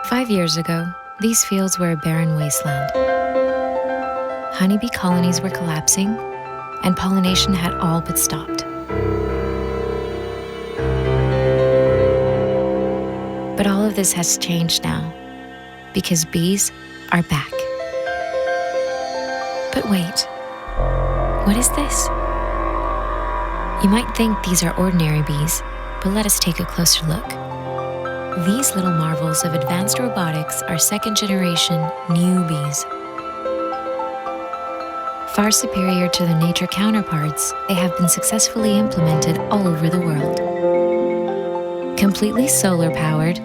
5 years ago, these fields were a barren wasteland. Honeybee colonies were collapsing, and pollination had all but stopped. But all of this has changed now, because bees are back. But wait, what is this? You might think these are ordinary bees, but let us take a closer look. These little marvels of advanced robotics are second-generation new bees. Far superior to their nature counterparts, they have been successfully implemented all over the world. Completely solar-powered,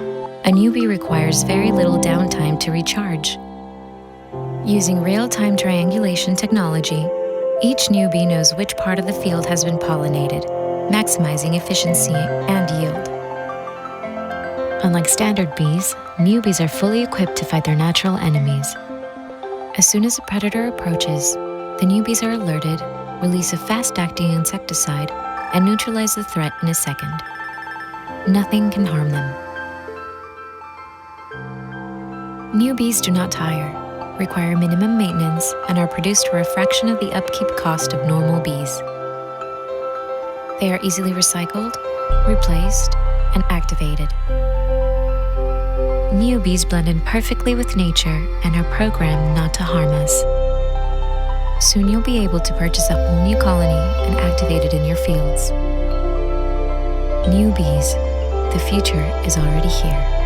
a new bee requires very little downtime to recharge. Using real-time triangulation technology, each new bee knows which part of the field has been pollinated, maximizing efficiency and yield. Unlike standard bees, new bees are fully equipped to fight their natural enemies. As soon as a predator approaches, the new bees are alerted, release a fast-acting insecticide, and neutralize the threat in a second. Nothing can harm them. New bees do not tire, require minimum maintenance, and are produced for a fraction of the upkeep cost of normal bees. They are easily recycled, replaced, and activated. New bees blend in perfectly with nature and are programmed not to harm us. Soon you'll be able to purchase a whole new colony and activate it in your fields. New bees, the future is already here.